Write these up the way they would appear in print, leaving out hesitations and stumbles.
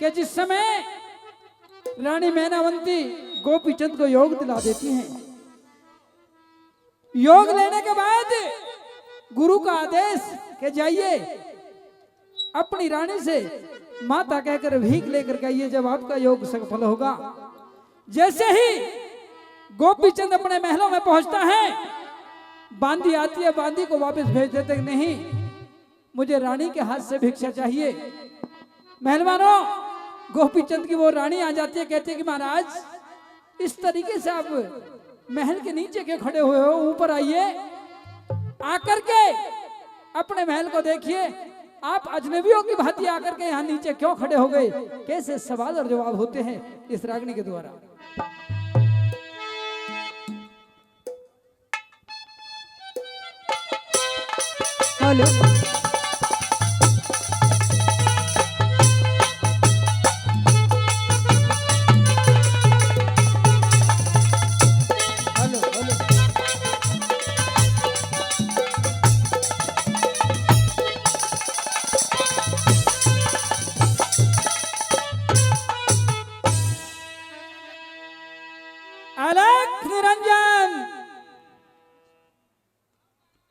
कि जिस समय रानी मैनावंती गोपीचंद को योग दिला देती हैं, योग लेने के बाद गुरु का आदेश कि जाइए अपनी रानी से माता कहकर भीख लेकर के आइए, जब आपका योग सफल होगा। जैसे ही गोपीचंद अपने महलों में पहुंचता है, बांदी आती है, बांदी को वापस भेज देते नहीं, मुझे रानी के हाथ से भिक्षा चाहिए। मेहरबानों, गोपीचंद की वो रानी आ जाती है, कहती है कि महाराज इस तरीके से आप महल के नीचे के खड़े हुए हो, ऊपर आइए, आकर के अपने महल को देखिए। आप अजनबियों की भांति आकर के यहाँ नीचे क्यों खड़े हो गए? कैसे सवाल और जवाब होते हैं इस रागनी के द्वारा। हेलो, अलख निरंजन,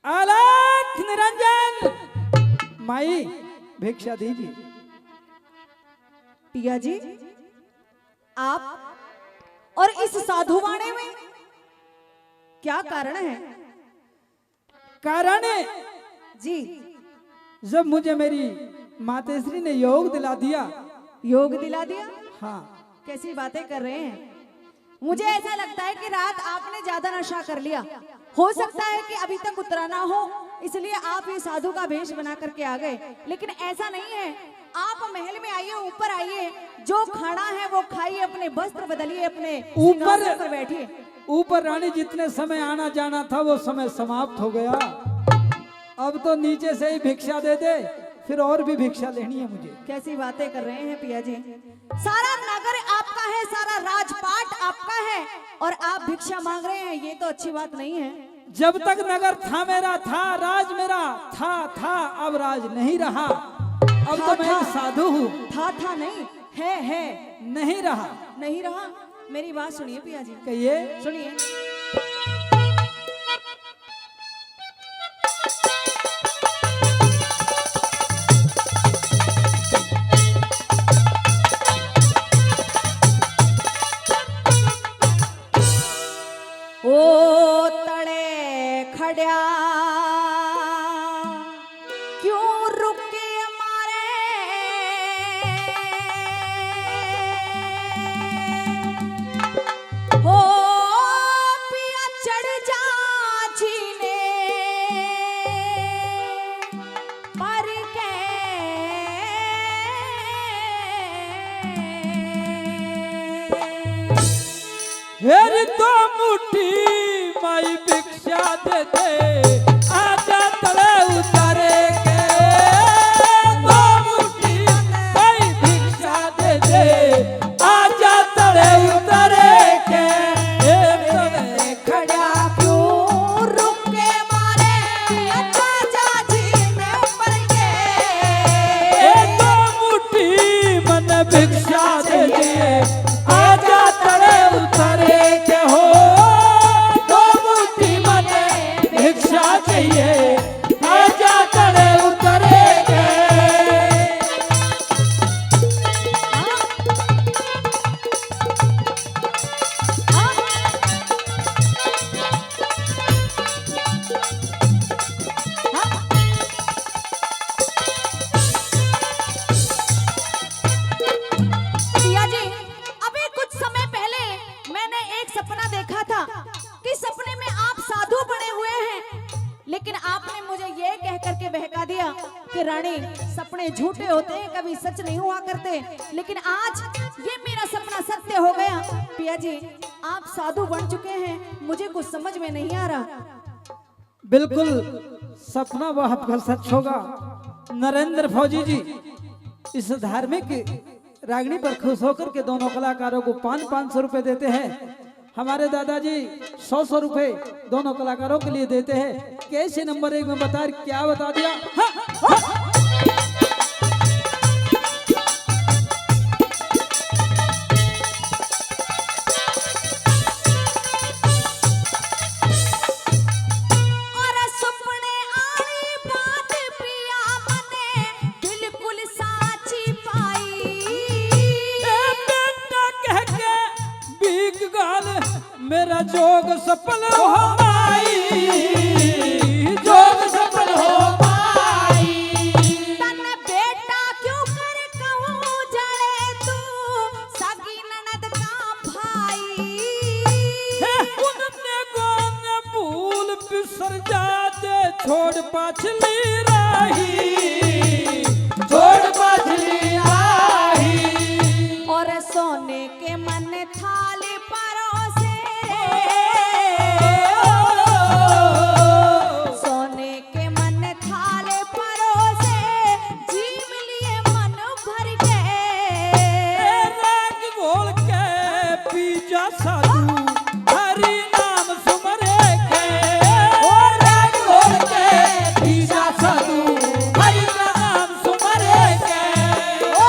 अलख निरंजन, माई भिक्षा दीजिए। पिया जी, आप और इस साधुवाणे में क्या कारण है? कारण जी, जब मुझे मेरी मातेश्री ने योग दिला दिया। योग दिला दिया? हाँ। कैसी बातें कर रहे हैं? मुझे ऐसा लगता है कि रात आपने ज्यादा नशा कर लिया। हो सकता है कि अभी तक उतरा ना हो, इसलिए आप ये साधु का भेष बना करके आ गए। लेकिन ऐसा नहीं है, आप महल में आइए, ऊपर आइए, जो खाना है वो खाइए, अपने वस्त्र बदलिए, अपने ऊपर पर बैठिए। ऊपर रानी जितने समय आना जाना था वो समय समाप्त हो गया। अब तो नीचे से ही भिक्षा दे दे, फिर और भी भिक्षा लेनी है मुझे। कैसी बातें कर रहे हैं पिया जी? सारा नगर आपका है, सारा राजपाट आपका है, और आप भिक्षा मांग रहे हैं, ये तो अच्छी बात नहीं है। जब तक नगर था मेरा था, राज मेरा था, अब राज नहीं रहा। अब तो मैं एक साधु हूँ। था नहीं, है नहीं रहा। नहीं रहा। मेरी बात सुनिए पिया जी, कहिए। सुनिए। ओ तड़े खड़िया क्यों रुके हमारे, हो पिया चढ़ जा जीने पर के, हेरी तो मुट्ठी माई भिक्षा दे दे, आजा तले उतारे के। दो मुट्ठी माई भिक्षा दे दे, आजा तले उतारे के। तले खड़ा क्यों रुके मारे, अच्छा जाजी में ऊपर के। दो मुट्ठी मन भिक्षा दे दे, आजा तले उतारे के। हो दो मुट्ठी मन भिक्षा चाहिए, आजा तले उतारे के। पिया जी, अभी कुछ समय पहले मैंने एक सपना देखा था कि सपने में आप साधु बने हुए हैं, लेकिन आपने मुझे ये कह करके बहका दिया कि रानी सपने झूठे होते हैं, कभी सच नहीं हुआ करते। लेकिन आज ये मेरा सपना सत्य हो गया। पिया जी, आप साधु बन चुके हैं, मुझे कुछ समझ में नहीं आ रहा। बिल्कुल सपना वह आपका सच होगा। नरेंद्र फौजी जी इस धार्मिक रागनी पर खुश होकर के दोनों कलाकारों को 500 रुपए देते हैं। हमारे दादाजी 100 रुपए दोनों कलाकारों के लिए देते हैं। कैसे नंबर 1 में बता, क्या बता दिया? हाँ, हाँ। मेरा जोग सफल हो माई, जोग सफल हो माई। तन बेटा क्यों कर कहूँ जड़े तू सगी ननद का भाई। उनने गोने भूल बिसर जाते छोड़ पाछली राही, छोड़ पाछली राही। और सोने के मन थाली परोसे, सोने के मन थाले परोसे जीव लिए मन भर के। रंग घोल के पी जा साधु हरि नाम सुमरे के, और रंग घोल के पी जा साधु हरि नाम सुमरे के। ओ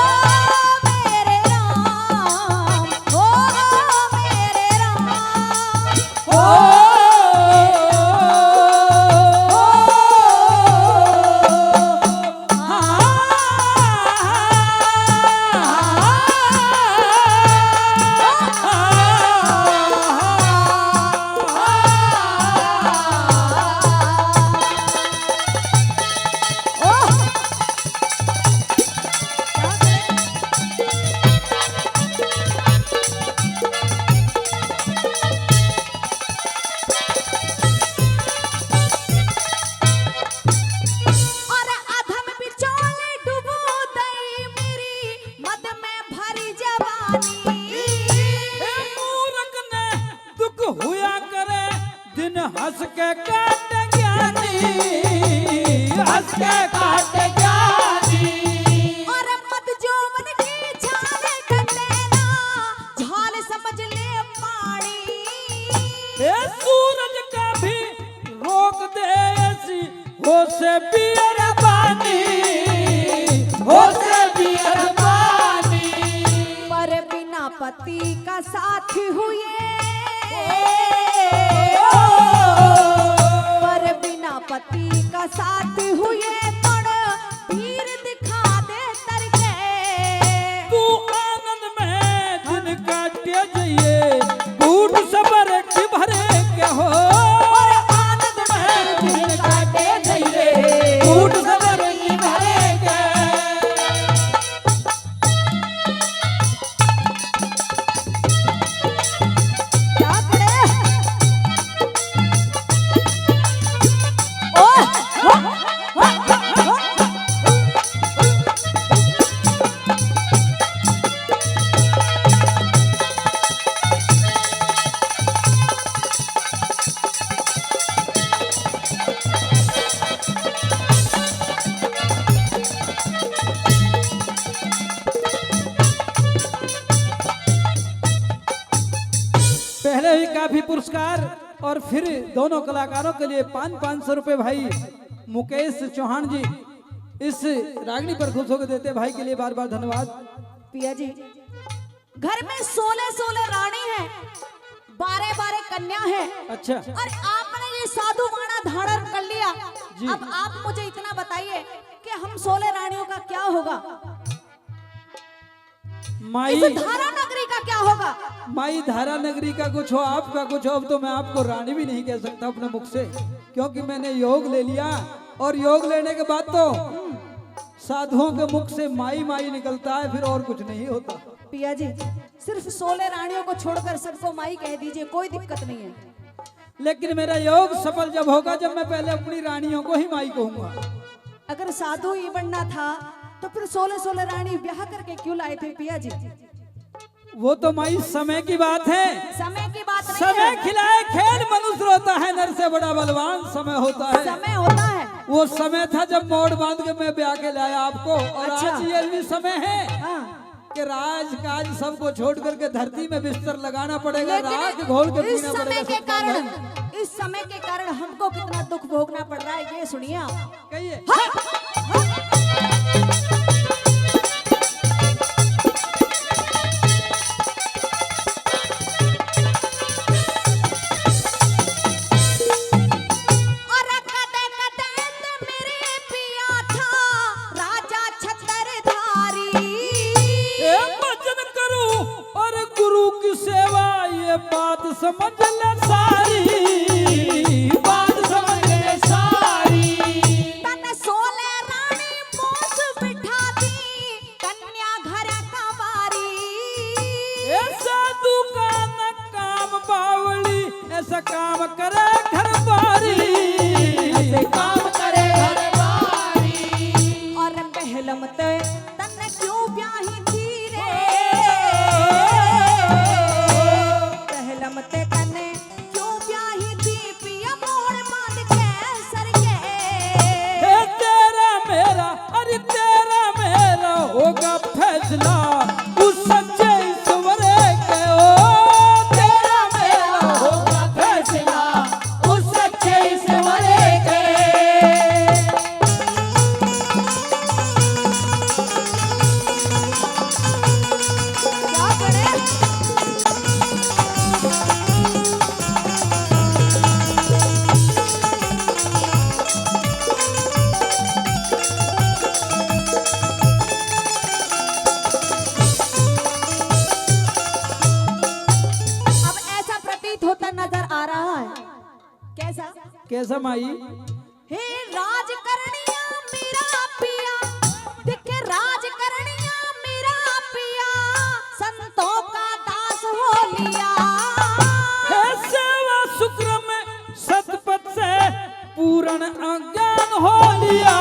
मेरे राम, ओ मेरे राम, ओ और अधम बिचौले डुबो दई मेरी मद में भरी जवानी। मूर्ख ने दुख हुआ करे दिन हंस के काटे ज्ञानी, हंस के काटे ज्ञानी। और मत जोवन की झाले कटेना झाल समझ ले पानी। ए सूरज का भी रोक दे ऐसी हो से बियर बानी, हो से बियर बानी। पर बिना पति का साथ हुए, पर बिना पति का साथ हुए पण पीर दिखा दे तरके। तू आनंद में दिन काटे जाइए बूट सबर की भरे के हो, और आनंद में दिन काटे जाइए बूट सबर की भरे के। क्या करे? ओ पहले ही काफी पुरस्कार और फिर दोनों कलाकारों के लिए 500 रुपए भाई मुकेश चौहान जी इस रागनी पर खुश होकर देते भाई के लिए बार बार धन्यवाद। पिया जी, घर में 16 रानी है, 12 कन्या है। अच्छा, और आपने ये साधु बाणा धारण कर लिया। जी। अब आप मुझे इतना बताइए कि हम 16 रानियों का क्या होगा, माई इस धारा नगरी का क्या होगा। माई धारा नगरी का कुछ हो आपका कुछ हो। अब तो मैं आपको रानी भी नहीं कह सकता अपने मुख से, क्योंकि मैंने योग ले लिया और योग लेने के बाद तो साधुओं के मुख से माई माई निकलता है, फिर और कुछ नहीं होता। पिया जी, सिर्फ 16 रानियों को छोड़कर सबको माई कह दीजिए, कोई दिक्कत नहीं है। लेकिन मेरा योग सफल जब होगा जब मैं पहले अपनी रानियों को ही माई कहूंगा। अगर साधु ही बनना था तो फिर 16 रानी ब्याह करके क्यों लाए थे पिया जी। वो तो माई समय की बात है, समय की बात नहीं समय है। खिलाए खेल मनुष्य रोता है, नर से बड़ा बलवान समय होता है। समय होता है। वो समय था जब मोड़ बांध के मैं ब्याह के लाया आपको, और अच्छा। आज ये भी समय है हाँ। कि राज काज सबको छोड़ करके धरती में बिस्तर लगाना पड़ेगा, लेकिन राख घोल के इस पीना समय पड़ेगा। के सत्ता कारण, में। इस समय के कारण हमको कितना दुख भोगना पड़ रहा है, ये सुनिए आप। कहिए। और कदे कदे ते मेरे पिया था राजा छत्रधारी। ए भजन करूं और गुरु की सेवा ये बात समझ ले सारी, बात समझ ले सारी। तन सोले रानी मोस बिठाती, कन्या घर कवारी। ऐसा दुकान काम बावली, ऐसा काम करे घर बारी, ऐसे काम करे घर बारी। और पहलम ते तन क्यों ब्याही थी रे, पहलम ते तने क्यों ब्याही थी, पिया मोर मान के सर के। हे तेरा मेरा, अरे तेरा मेरा होगा फैसला उस सच्चे ईश्वरे के। ओ तेरा मेरा होगा फैसला उस सच्चे ईश्वरे के। क्या करे अब ऐसा प्रतीत होता नजर आ रहा है। कैसा? कैसा माई? हे राज करनिया मेरा पिया, दिखे राज करनिया मेरा पिया, संतों का दास हो लिया। हे सेवा शुक्र में सतपथ से पूर्ण अज्ञान हो लिया।